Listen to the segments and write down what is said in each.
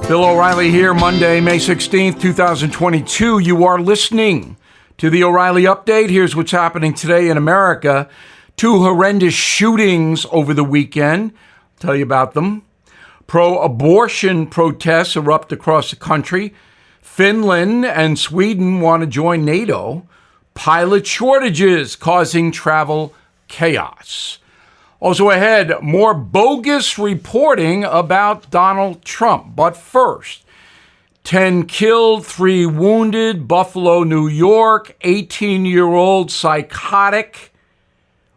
Bill O'Reilly here, Monday, May 16th, 2022. You are listening to the O'Reilly Update. Here's what's happening today in America. 2 horrendous shootings over the weekend. I'll tell you about them. Pro-abortion protests erupt across the country. Finland and Sweden want to join NATO. Pilot shortages causing travel chaos. Also ahead, more bogus reporting about Donald Trump. But first, 10 killed, 3 wounded, Buffalo, New York, 18-year-old psychotic,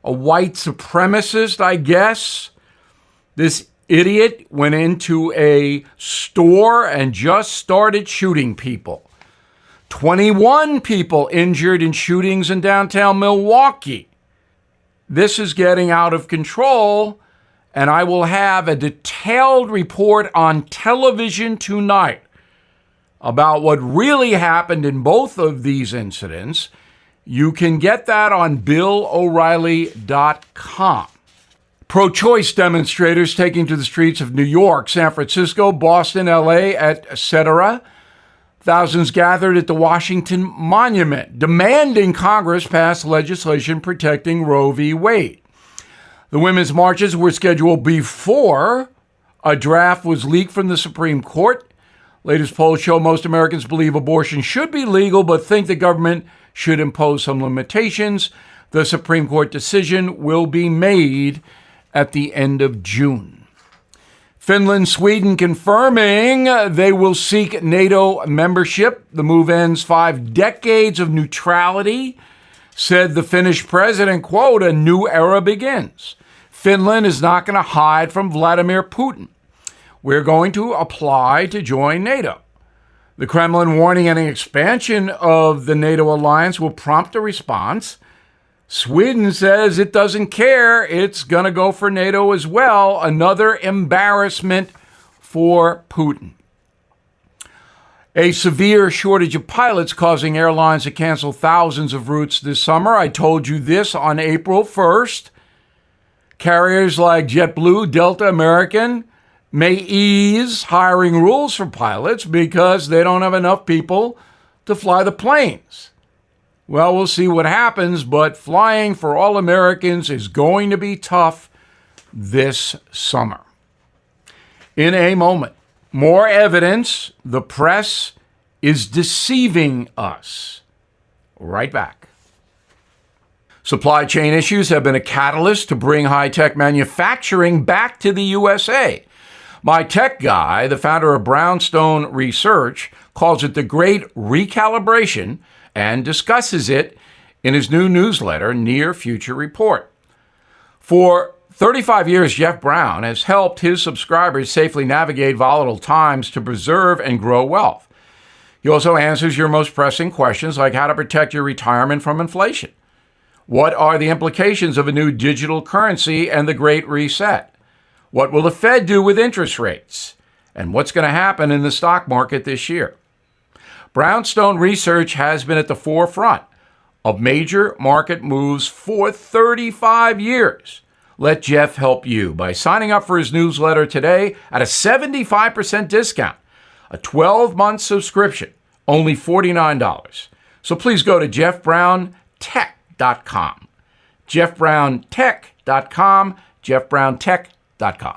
a white supremacist, I guess. This idiot went into a store and just started shooting people. 21 people injured in shootings in downtown Milwaukee. This is getting out of control, and I will have a detailed report on television tonight about what really happened in both of these incidents. You can get that on BillO'Reilly.com. Pro-choice demonstrators taking to the streets of New York, San Francisco, Boston, LA, etc. Thousands gathered at the Washington Monument, demanding Congress pass legislation protecting Roe v. Wade. The women's marches were scheduled before a draft was leaked from the Supreme Court. Latest polls show most Americans believe abortion should be legal, but think the government should impose some limitations. The Supreme Court decision will be made at the end of June. Finland, Sweden confirming they will seek NATO membership. The move ends 5 decades of neutrality, said the Finnish president, quote, "A new era begins. Finland is not going to hide from Vladimir Putin. We're going to apply to join NATO." The Kremlin warning any expansion of the NATO alliance will prompt a response. Sweden says it doesn't care. It's going to go for NATO as well. Another embarrassment for Putin. A severe shortage of pilots causing airlines to cancel thousands of routes this summer. I told you this on April 1st. Carriers like JetBlue, Delta, American may ease hiring rules for pilots because they don't have enough people to fly the planes. Well, we'll see what happens, but flying for all Americans is going to be tough this summer. In a moment, more evidence the press is deceiving us. Right back. Supply chain issues have been a catalyst to bring high-tech manufacturing back to the USA. My tech guy, the founder of Brownstone Research, calls it the Great Recalibration and discusses it in his new newsletter, Near Future Report. For 35 years, Jeff Brown has helped his subscribers safely navigate volatile times to preserve and grow wealth. He also answers your most pressing questions, like how to protect your retirement from inflation. What are the implications of a new digital currency and the Great Reset? What will the Fed do with interest rates? And what's going to happen in the stock market this year? Brownstone Research has been at the forefront of major market moves for 35 years. Let Jeff help you by signing up for his newsletter today at a 75% discount, a 12-month subscription, only $49. So please go to jeffbrowntech.com, jeffbrowntech.com, jeffbrowntech.com.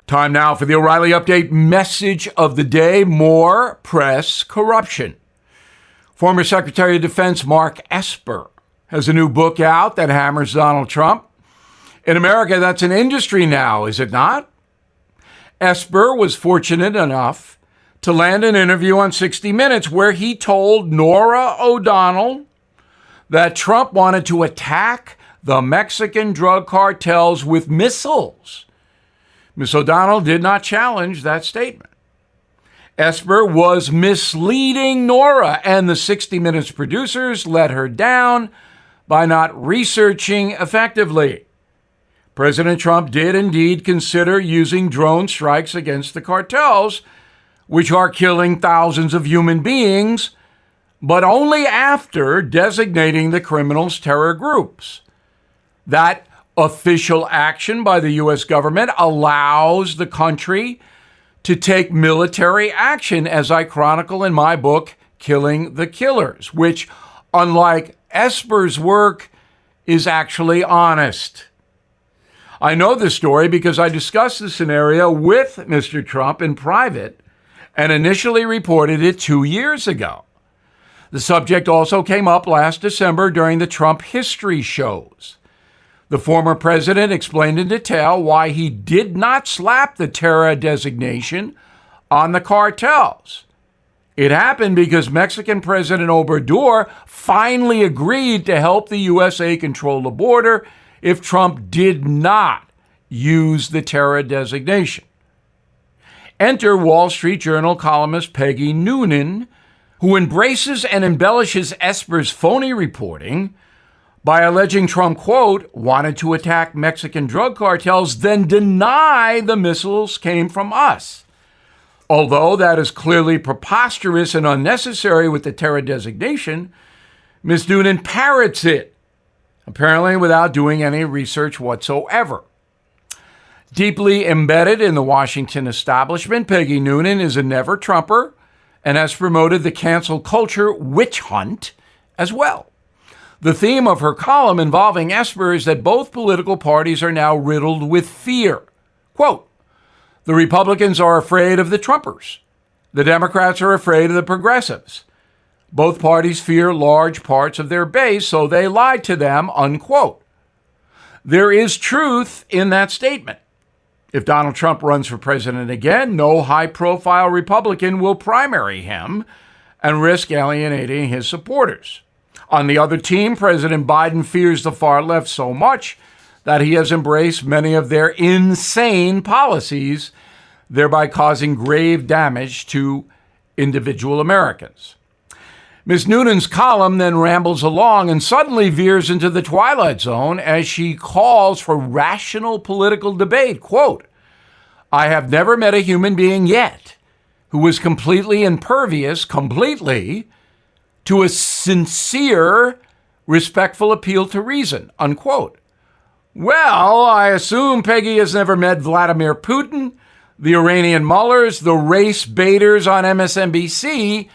Time now for the O'Reilly Update message of the day. More press corruption. Former Secretary of Defense Mark Esper has a new book out that hammers Donald Trump. In America, that's an industry now, is it not? Esper was fortunate enough to land an interview on 60 Minutes where he told Norah O'Donnell that Trump wanted to attack the Mexican drug cartels with missiles. Ms. O'Donnell did not challenge that statement. Esper was misleading Norah, and the 60 Minutes producers let her down by not researching effectively. President Trump did indeed consider using drone strikes against the cartels, which are killing thousands of human beings, but only after designating the criminals terror groups. That official action by the U.S. government allows the country to take military action, as I chronicle in my book, Killing the Killers, which, unlike Esper's work, is actually honest. I know this story because I discussed the scenario with Mr. Trump in private and initially reported it 2 years ago. The subject also came up last December during the Trump history shows. The former president explained in detail why he did not slap the terror designation on the cartels. It happened because Mexican President Obrador finally agreed to help the USA control the border if Trump did not use the terror designation. Enter Wall Street Journal columnist Peggy Noonan, who embraces and embellishes Esper's phony reporting by alleging Trump, quote, wanted to attack Mexican drug cartels, then deny the missiles came from us. Although that is clearly preposterous and unnecessary with the terror designation, Ms. Noonan parrots it, apparently without doing any research whatsoever. Deeply embedded in the Washington establishment, Peggy Noonan is a never-Trumper and has promoted the cancel culture witch hunt as well. The theme of her column involving Esper is that both political parties are now riddled with fear. Quote, the Republicans are afraid of the Trumpers. The Democrats are afraid of the progressives. Both parties fear large parts of their base, so they lie to them, unquote. There is truth in that statement. If Donald Trump runs for president again, no high-profile Republican will primary him and risk alienating his supporters. On the other team, President Biden fears the far left so much that he has embraced many of their insane policies, thereby causing grave damage to individual Americans. Ms. Noonan's column then rambles along and suddenly veers into the twilight zone as she calls for rational political debate. Quote, I have never met a human being yet who was completely impervious, to a sincere, respectful appeal to reason, unquote. Well, I assume Peggy has never met Vladimir Putin, the Iranian mullahs, the race baiters on MSNBC,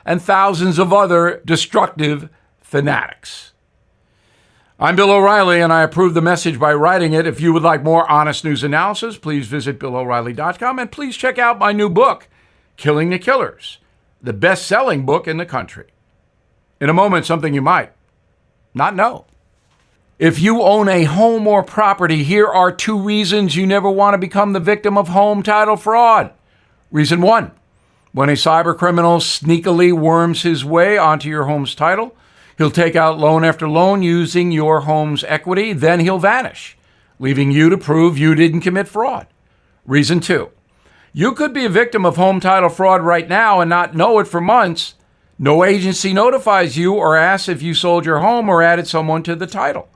and thousands of other destructive fanatics. I'm Bill O'Reilly, and I approve the message by writing it. If you would like more honest news analysis, please visit BillO'Reilly.com, and please check out my new book, Killing the Killers, the best-selling book in the country. In a moment, something you might not know. If you own a home or property, here are 2 reasons you never want to become the victim of home title fraud. Reason 1, when a cybercriminal sneakily worms his way onto your home's title, he'll take out loan after loan using your home's equity, then he'll vanish, leaving you to prove you didn't commit fraud. Reason 2, you could be a victim of home title fraud right now and not know it for months. No agency notifies you or asks if you sold your home or added someone to the title.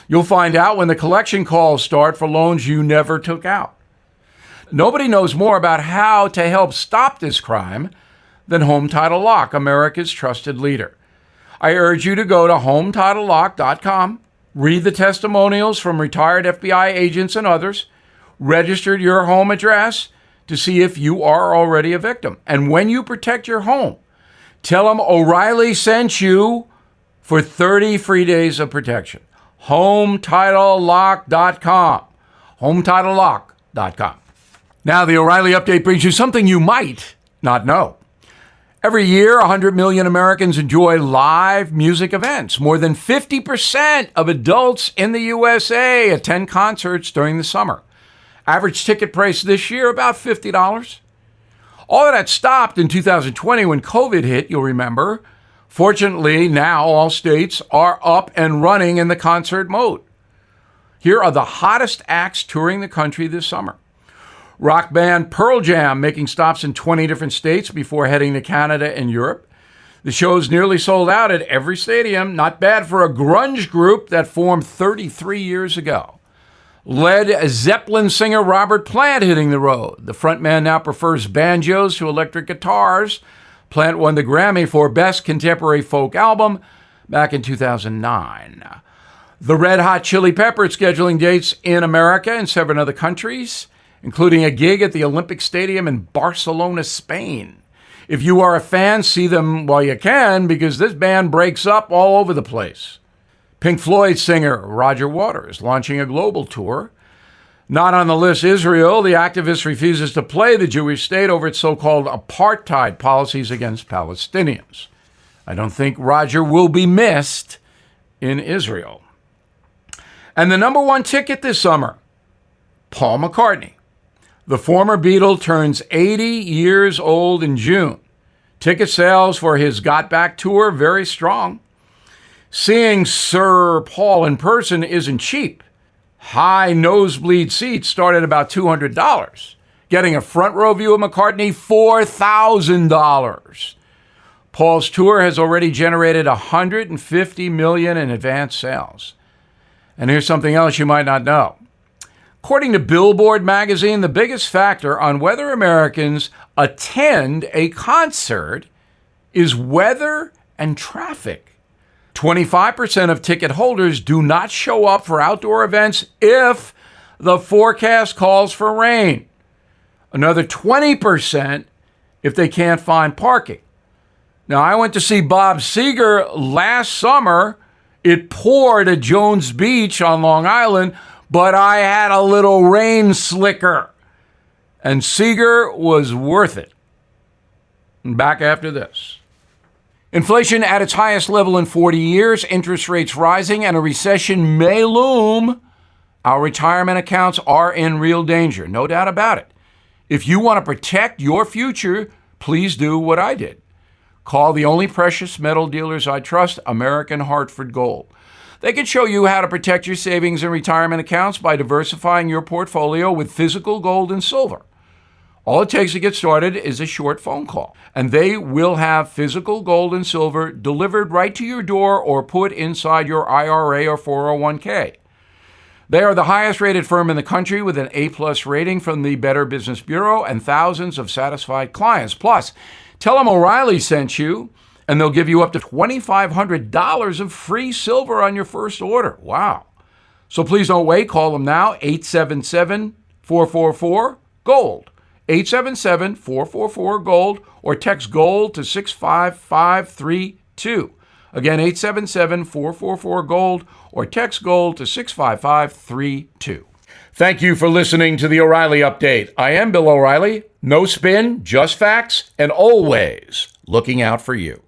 You'll find out when the collection calls start for loans you never took out. Nobody knows more about how to help stop this crime than Home Title Lock, America's trusted leader. I urge you to go to HomeTitleLock.com, read the testimonials from retired FBI agents and others, register your home address to see if you are already a victim. And when you protect your home, tell them O'Reilly sent you for 30 free days of protection. HomeTitleLock.com. HomeTitleLock.com. Now, the O'Reilly Update brings you something you might not know. Every year, 100 million Americans enjoy live music events. More than 50% of adults in the USA attend concerts during the summer. Average ticket price this year, about $50. All of that stopped in 2020 when COVID hit, you'll remember. Fortunately, now all states are up and running in the concert mode. Here are the hottest acts touring the country this summer. Rock band Pearl Jam making stops in 20 different states before heading to Canada and Europe. The show's nearly sold out at every stadium. Not bad for a grunge group that formed 33 years ago. Led Zeppelin singer Robert Plant hitting the road. The frontman now prefers banjos to electric guitars. Plant won the Grammy for Best Contemporary Folk Album back in 2009. The Red Hot Chili Peppers scheduling dates in America and 7 other countries. including a gig at the Olympic Stadium in Barcelona, Spain. If you are a fan, see them while you can, because this band breaks up all over the place. Pink Floyd singer Roger Waters launching a global tour. Not on the list, Israel. The activist refuses to play the Jewish state over its so-called apartheid policies against Palestinians. I don't think Roger will be missed in Israel. And the number one ticket this summer, Paul McCartney. The former Beatle turns 80 years old in June. Ticket sales for his Got Back tour, very strong. Seeing Sir Paul in person isn't cheap. High nosebleed seats start at about $200. Getting a front row view of McCartney, $4,000. Paul's tour has already generated $150 million in advance sales. And here's something else you might not know. According to Billboard magazine, the biggest factor on whether Americans attend a concert is weather and traffic. 25% of ticket holders do not show up for outdoor events if the forecast calls for rain. Another 20% if they can't find parking. Now, I went to see Bob Seger last summer. It poured at Jones Beach on Long Island, but I had a little rain slicker. And Seger was worth it. And back after this. Inflation at its highest level in 40 years, interest rates rising, and a recession may loom. Our retirement accounts are in real danger, no doubt about it. If you want to protect your future, please do what I did. Call the only precious metal dealers I trust, American Hartford Gold. They can show you how to protect your savings and retirement accounts by diversifying your portfolio with physical gold and silver. All it takes to get started is a short phone call, and they will have physical gold and silver delivered right to your door or put inside your IRA or 401k. They are the highest rated firm in the country with an A+ rating from the Better Business Bureau and thousands of satisfied clients. Plus, tell them O'Reilly sent you, and they'll give you up to $2,500 of free silver on your first order. Wow. So please don't wait. Call them now, 877-444-GOLD. 877-444-GOLD, or text GOLD to 65532. Again, 877-444-GOLD, or text GOLD to 65532. Thank you for listening to the O'Reilly Update. I am Bill O'Reilly. No spin, just facts, and always looking out for you.